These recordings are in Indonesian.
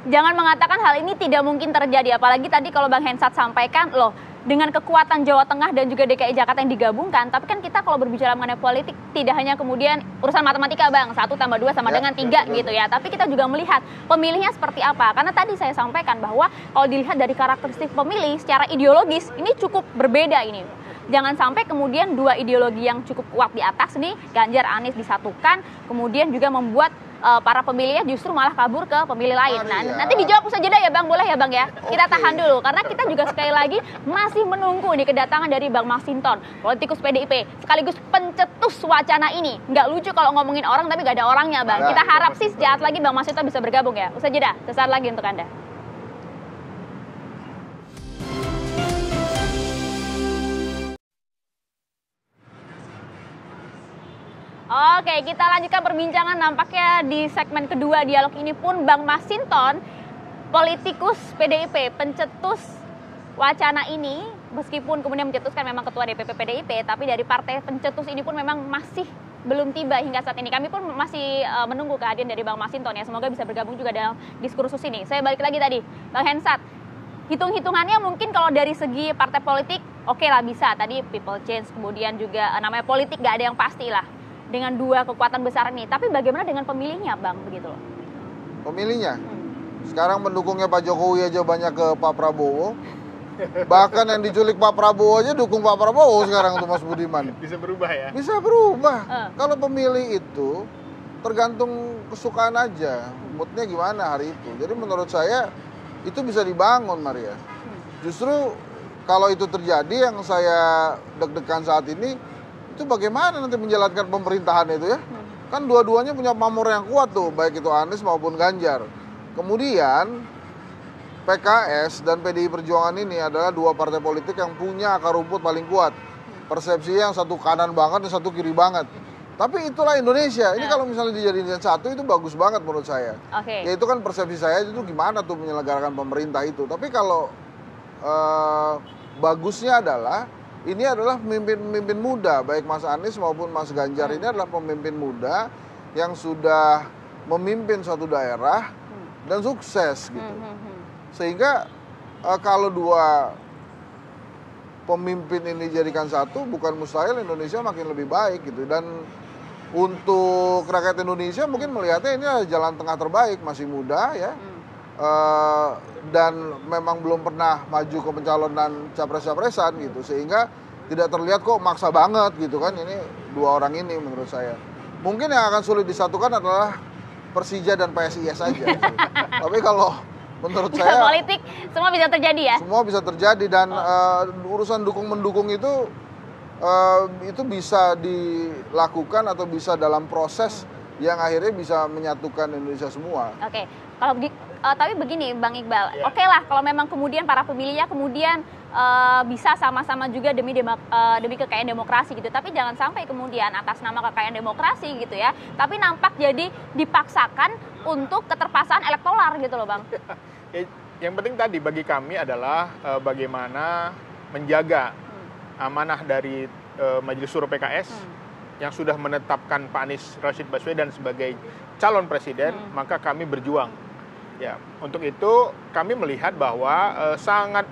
jangan mengatakan hal ini tidak mungkin terjadi. Apalagi tadi kalau Bang Hensat sampaikan, loh, dengan kekuatan Jawa Tengah dan juga DKI Jakarta yang digabungkan, tapi kan kita kalau berbicara mengenai politik tidak hanya kemudian urusan matematika, Bang, 1 tambah 2 sama dengan 3 gitu ya, tapi kita juga melihat pemilihnya seperti apa. Karena tadi saya sampaikan bahwa kalau dilihat dari karakteristik pemilih secara ideologis ini cukup berbeda ini. Jangan sampai kemudian dua ideologi yang cukup kuat di atas nih, Ganjar Anies disatukan, kemudian juga membuat para pemilihnya justru malah kabur ke pemilih lain. Nah, nanti dijawab usai jeda ya Bang, boleh ya Bang ya? Kita tahan dulu, karena kita juga sekali lagi masih menunggu nih kedatangan dari Bang Masinton, politikus PDIP, sekaligus pencetus wacana ini. Nggak lucu kalau ngomongin orang tapi nggak ada orangnya Bang. Kita harap sih sejahat lagi Bang Masinton bisa bergabung ya. Usai jeda, sesaat lagi untuk Anda. Oke, kita lanjutkan perbincangan. Nampaknya di segmen kedua dialog ini pun Bang Masinton, politikus PDIP, pencetus wacana ini, meskipun kemudian mencetuskan memang ketua DPP PDIP, tapi dari partai pencetus ini pun memang masih belum tiba hingga saat ini. Kami pun masih menunggu kehadiran dari Bang Masinton ya, semoga bisa bergabung juga dalam diskursus ini. Saya balik lagi tadi, Bang Hensat, hitung-hitungannya mungkin kalau dari segi partai politik, oke lah bisa. Tadi people change, kemudian juga namanya politik gak ada yang pasti lah dengan dua kekuatan besar ini. Tapi bagaimana dengan pemilihnya Bang, begitu loh? Pemilihnya? Sekarang pendukungnya Pak Jokowi aja banyak ke Pak Prabowo. Bahkan yang diculik Pak Prabowo aja dukung Pak Prabowo sekarang tuh Mas Budiman. Bisa berubah ya? Bisa berubah. Kalau pemilih itu tergantung kesukaan aja, moodnya gimana hari itu. Jadi menurut saya itu bisa dibangun Maria. Justru kalau itu terjadi yang saya deg-degan saat ini, itu bagaimana nanti menjalankan pemerintahan itu ya? Kan dua-duanya punya pamor yang kuat tuh, baik itu Anies maupun Ganjar. Kemudian PKS dan PDI Perjuangan ini adalah dua partai politik yang punya akar rumput paling kuat. Persepsinya yang satu kanan banget, yang satu kiri banget. Tapi itulah Indonesia. Ini kalau misalnya dijadikan satu itu bagus banget menurut saya. Ya itu kan persepsi saya itu gimana tuh menyelenggarakan pemerintah itu. Tapi kalau bagusnya adalah ini adalah pemimpin muda, baik Mas Anies maupun Mas Ganjar ini adalah pemimpin muda yang sudah memimpin suatu daerah dan sukses gitu. Sehingga kalau dua pemimpin ini dijadikan satu, bukan mustahil Indonesia makin lebih baik gitu. Dan untuk rakyat Indonesia mungkin melihatnya ini adalah jalan tengah terbaik, masih muda ya. Dan memang belum pernah maju ke pencalonan capres-capresan gitu, sehingga tidak terlihat kok maksa banget gitu kan. Ini dua orang ini menurut saya mungkin yang akan sulit disatukan adalah Persija dan PSIS saja. Tapi kalau menurut saya politik semua bisa terjadi ya. Semua bisa terjadi dan urusan dukung-mendukung itu bisa dilakukan atau bisa dalam proses yang akhirnya bisa menyatukan Indonesia semua. Oke, kalau tapi begini Bang Iqbal, oke lah kalau memang kemudian para pemilihnya kemudian bisa sama-sama juga demi kekayaan demokrasi gitu. Tapi jangan sampai kemudian atas nama kekayaan demokrasi gitu ya, tapi nampak jadi dipaksakan untuk keterpaksaan elektoral gitu loh Bang. Yang penting tadi bagi kami adalah bagaimana menjaga amanah dari Majelis Suro PKS yang sudah menetapkan Pak Anies Rashid Baswedan sebagai calon presiden, maka kami berjuang. Ya, untuk itu kami melihat bahwa sangat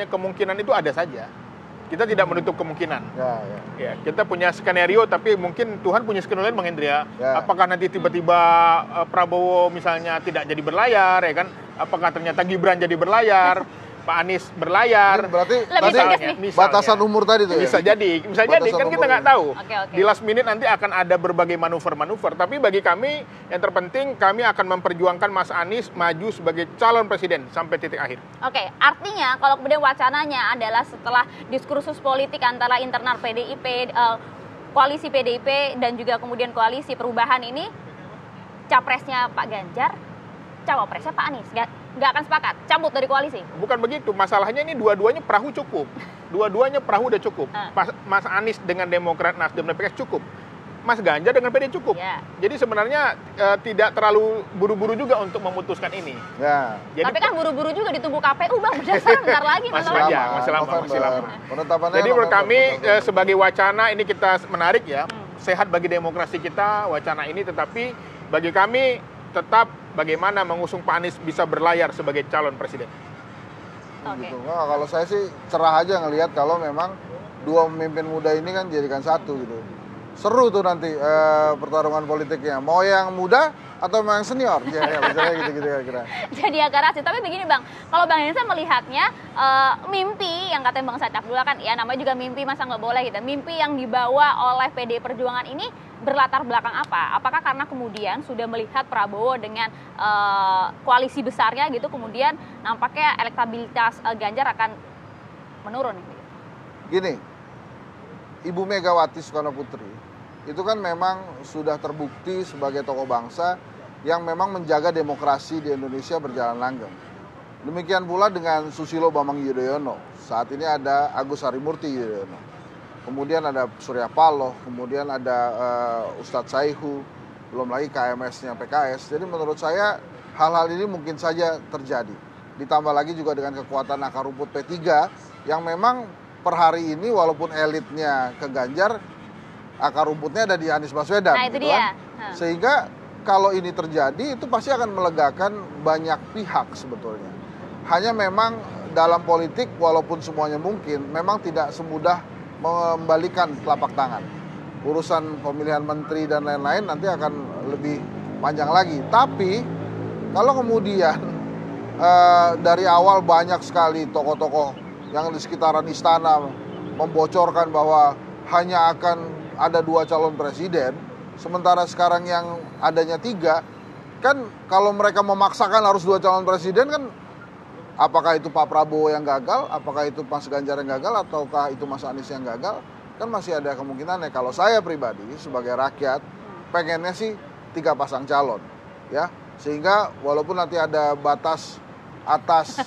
kemungkinan itu ada saja. Kita tidak menutup kemungkinan. Ya, kita punya skenario, tapi mungkin Tuhan punya skenario lain, Bang Hendria. Apakah nanti tiba-tiba Prabowo misalnya tidak jadi berlayar, ya kan? Apakah ternyata Gibran jadi berlayar? Pak Anies berlayar. Berarti misalnya, batasan umur tadi tuh ya? Bisa jadi kan kita nggak tahu. Oke. Di last minute nanti akan ada berbagai manuver-manuver. Tapi bagi kami yang terpenting kami akan memperjuangkan Mas Anies maju sebagai calon presiden sampai titik akhir. Oke, artinya kalau kemudian wacananya adalah setelah diskursus politik antara internal PDIP, koalisi PDIP dan juga kemudian koalisi perubahan ini, capresnya Pak Ganjar, cawapresnya Pak Anies. Nggak akan sepakat, cabut dari koalisi? Bukan begitu, masalahnya ini dua-duanya perahu cukup. Dua-duanya perahu udah cukup. Mas Anies dengan Demokrat, Nasdem dan PKS cukup. Mas Ganjar dengan PD cukup. Jadi sebenarnya tidak terlalu buru-buru juga untuk memutuskan ini. Jadi, tapi kan buru-buru juga ditunggu KPU Bang, berdasarkan bentar lagi. Masih lama. Jadi menurut kami sebagai wacana ini kita menarik ya, sehat bagi demokrasi kita wacana ini, tetapi bagi kami tetap bagaimana mengusung Pak Anies bisa berlayar sebagai calon presiden. Oke. Gitu. Nah, kalau saya sih cerah aja ngelihat kalau memang dua pemimpin muda ini kan jadikan satu gitu. Seru tuh nanti pertarungan politiknya. Mau yang muda atau mau yang senior? Ya, misalnya gitu-gitu kira-kira. Jadi agak rasis. Tapi begini Bang, kalau Bang Hensa melihatnya mimpi yang katanya Bang Said Abdullah kan, ya namanya juga mimpi, masa nggak boleh gitu. Mimpi yang dibawa oleh PD Perjuangan ini berlatar belakang apa? Apakah karena kemudian sudah melihat Prabowo dengan koalisi besarnya gitu, kemudian nampaknya elektabilitas Ganjar akan menurun? Gini, Ibu Megawati Soekarno Putri itu kan memang sudah terbukti sebagai tokoh bangsa yang memang menjaga demokrasi di Indonesia berjalan langgeng. Demikian pula dengan Susilo Bambang Yudhoyono. Saat ini ada Agus Harimurti Yudhoyono. Kemudian ada Surya Paloh, kemudian ada Ustadz Saihu, belum lagi KMS-nya PKS. Jadi menurut saya hal-hal ini mungkin saja terjadi. Ditambah lagi juga dengan kekuatan akar rumput P3 yang memang per hari ini walaupun elitnya ke Ganjar, akar rumputnya ada di Anies Baswedan. Nah itu gitu dia. kan. Sehingga kalau ini terjadi itu pasti akan melegakan banyak pihak sebetulnya. Hanya memang dalam politik walaupun semuanya mungkin, memang tidak semudah membalikan telapak tangan. Urusan pemilihan menteri dan lain-lain nanti akan lebih panjang lagi. Tapi kalau kemudian dari awal banyak sekali tokoh-tokoh yang di sekitaran istana membocorkan bahwa hanya akan ada 2 calon presiden, sementara sekarang yang adanya 3, kan kalau mereka memaksakan harus 2 calon presiden kan, apakah itu Pak Prabowo yang gagal, apakah itu Mas Ganjar yang gagal, ataukah itu Mas Anies yang gagal, kan masih ada kemungkinannya. Kalau saya pribadi sebagai rakyat, pengennya sih 3 pasang calon, ya, sehingga walaupun nanti ada batas atas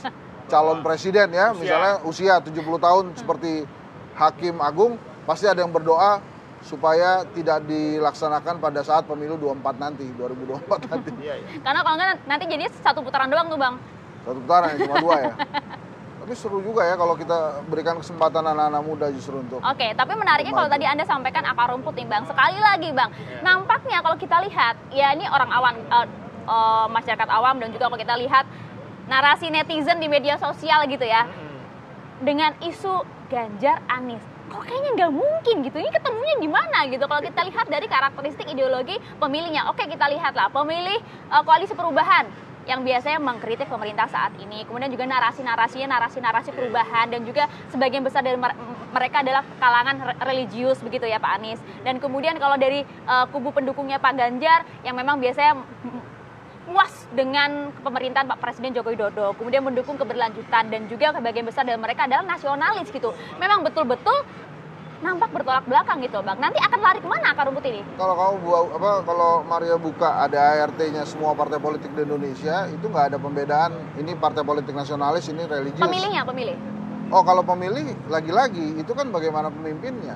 calon presiden ya, misalnya usia 70 tahun seperti Hakim Agung, pasti ada yang berdoa supaya tidak dilaksanakan pada saat pemilu 2024 nanti. Karena kalau nggak nanti jadi 1 putaran doang tuh Bang. 1 putaran cuma 2 ya. Tapi seru juga ya kalau kita berikan kesempatan anak-anak muda justru untuk. Oke, tapi menariknya kalau tadi Anda sampaikan akar rumput nih Bang. Sekali lagi Bang, nampaknya kalau kita lihat, ya ini orang awam, masyarakat awam, dan juga kalau kita lihat narasi netizen di media sosial gitu ya, dengan isu Ganjar Anies, kok kayaknya nggak mungkin gitu, ini ketemunya di mana gitu. Kalau kita lihat dari karakteristik ideologi pemilihnya, oke kita lihatlah pemilih koalisi perubahan yang biasanya mengkritik pemerintah saat ini, kemudian juga narasi-narasinya narasi perubahan, dan juga sebagian besar dari mereka adalah kalangan religius begitu ya Pak Anies. Dan kemudian kalau dari kubu pendukungnya Pak Ganjar yang memang biasanya puas dengan pemerintahan Pak Presiden Joko Widodo, kemudian mendukung keberlanjutan, dan juga sebagian besar dari mereka adalah nasionalis gitu. Memang betul-betul nampak bertolak belakang gitu Bang. Nanti akan lari kemana akar rumput ini? Kalau kalau Maria buka ada ART-nya semua partai politik di Indonesia, itu nggak ada pembedaan. Ini partai politik nasionalis, ini religius. Pemilih. Oh kalau pemilih lagi-lagi itu kan bagaimana pemimpinnya.